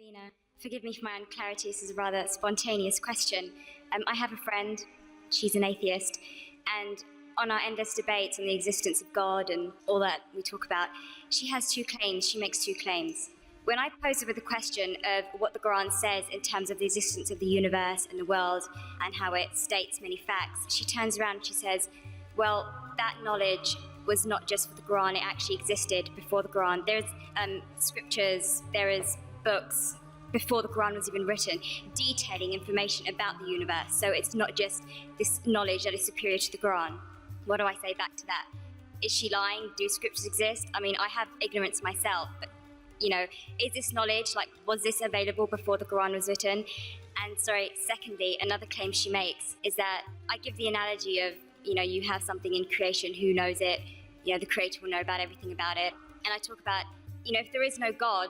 Selena, forgive me for my unclarity. This is a rather spontaneous question. I have a friend, she's an atheist, and on our endless debates on the existence of God and all that we talk about, she has two claims. She makes two claims. When I pose her with the question of what the Quran says in terms of the existence of the universe and the world and how it states many facts, she turns around and she says, well, that knowledge was not just for the Quran, it actually existed before the Quran. There's scriptures, there is books before the Quran was even written, detailing information about the universe. So it's not just this knowledge that is superior to the Quran. What do I say back to that? Is she lying? Do scriptures exist? I mean, I have ignorance myself, but is this knowledge, was this available before the Quran was written? And secondly, another claim she makes is that I give the analogy of, you have something in creation, who knows it? The creator will know about everything about it. And I talk about, if there is no God,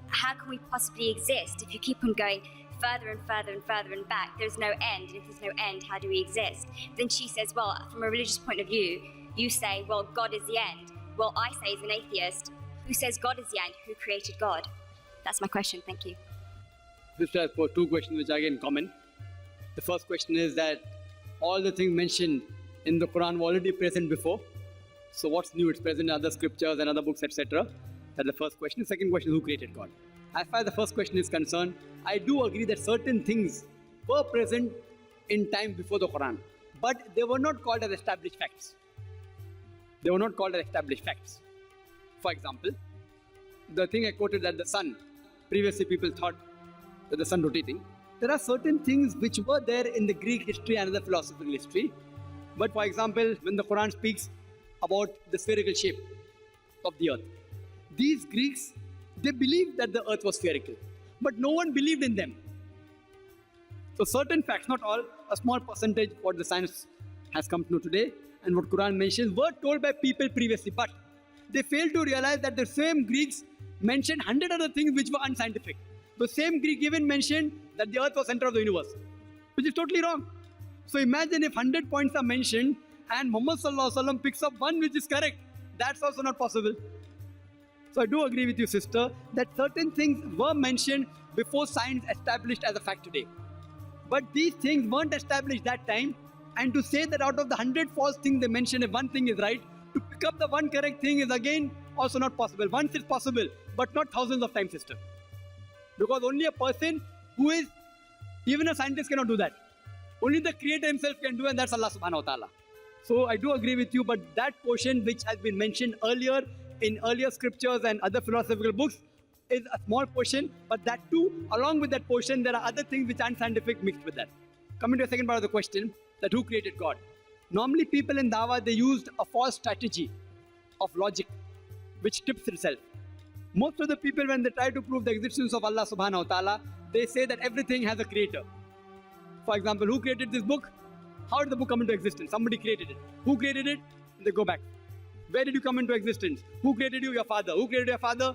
how can we possibly exist? If you keep on going further and further and further and back, there's no end. And if there's no end, how do we exist? Then she says, well, from a religious point of view, you say, well, God is the end. Well, I say as an atheist, who says God is the end? Who created God? That's my question. Thank you. This has for two questions which are again common. The first question is that all the things mentioned in the Quran were already present before. So what's new? It's present in other scriptures and other books, etc. That's the first question. The second question is, who created God? As far as the first question is concerned, I do agree that certain things were present in time before the Quran, but they were not called as established facts. They were not called as established facts. For example, the thing I quoted, that the sun, previously people thought that the sun rotating. There are certain things which were there in the Greek history and other philosophical history. But for example, when the Quran speaks about the spherical shape of the earth, these Greeks, they believed that the earth was spherical, but no one believed in them. So certain facts, not all, a small percentage what the science has come to know today and what Quran mentions were told by people previously, but they failed to realize that the same Greeks mentioned 100 other things which were unscientific. The same Greek even mentioned that the earth was center of the universe, which is totally wrong. So imagine if 100 points are mentioned and Muhammad Sallallahu Alaihi Wasallam picks up one which is correct. That's also not possible. So I do agree with you, sister, that certain things were mentioned before science established as a fact today. But these things weren't established that time, and to say that out of the 100 false things they mentioned, if one thing is right, to pick up the one correct thing is again also not possible. Once it's possible, but not thousands of times, sister. Because only a person who is, even a scientist cannot do that. Only the Creator himself can do, and that's Allah subhanahu wa ta'ala. So I do agree with you, but that portion which has been mentioned earlier in earlier scriptures and other philosophical books is a small portion, but that too, along with that portion, there are other things which aren't scientific mixed with that. Coming to the second part of the question, that who created God? Normally people in Dawah, they used a false strategy of logic, which tips itself. Most of the people, when they try to prove the existence of Allah subhanahu wa ta'ala, they say that everything has a creator. For example, who created this book? How did the book come into existence? Somebody created it. Who created it? They go back. Where did you come into existence? Who created you? Your father. Who created your father?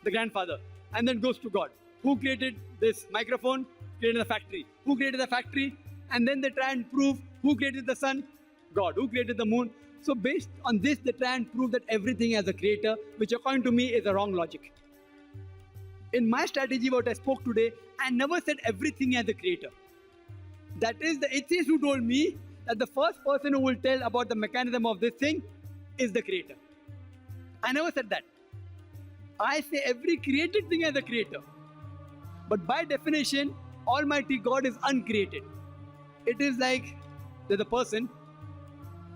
The grandfather. And then goes to God. Who created this microphone? Created the factory. Who created the factory? And then they try and prove who created the sun? God. Who created the moon? So based on this, they try and prove that everything has a creator, which according to me is a wrong logic. In my strategy, what I spoke today, I never said everything has a creator. That is the atheist who told me that the first person who will tell about the mechanism of this thing is the creator. I never said that. I say every created thing has a creator. But by definition, Almighty God is uncreated. It is like there's a person,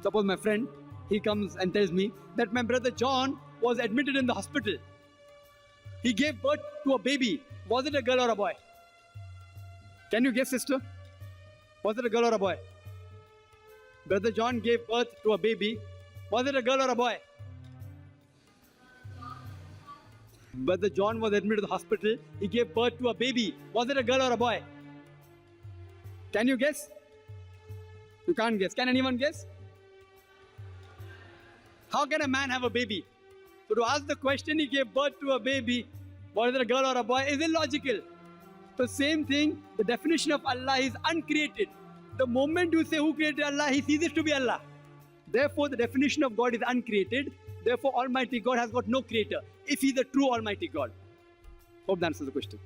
suppose my friend, he comes and tells me that my brother John was admitted in the hospital. He gave birth to a baby. Was it a girl or a boy? Can you guess, sister? Was it a girl or a boy? Brother John gave birth to a baby. Was it a girl or a boy? Brother John was admitted to the hospital. He gave birth to a baby. Was it a girl or a boy? Can you guess? You can't guess. Can anyone guess? How can a man have a baby? So to ask the question, he gave birth to a baby, was it a girl or a boy, is illogical. The same thing, the definition of Allah is uncreated. The moment you say who created Allah, he ceases to be Allah. Therefore, the definition of God is uncreated. Therefore, Almighty God has got no creator, if He is a true Almighty God. Hope that answers the question.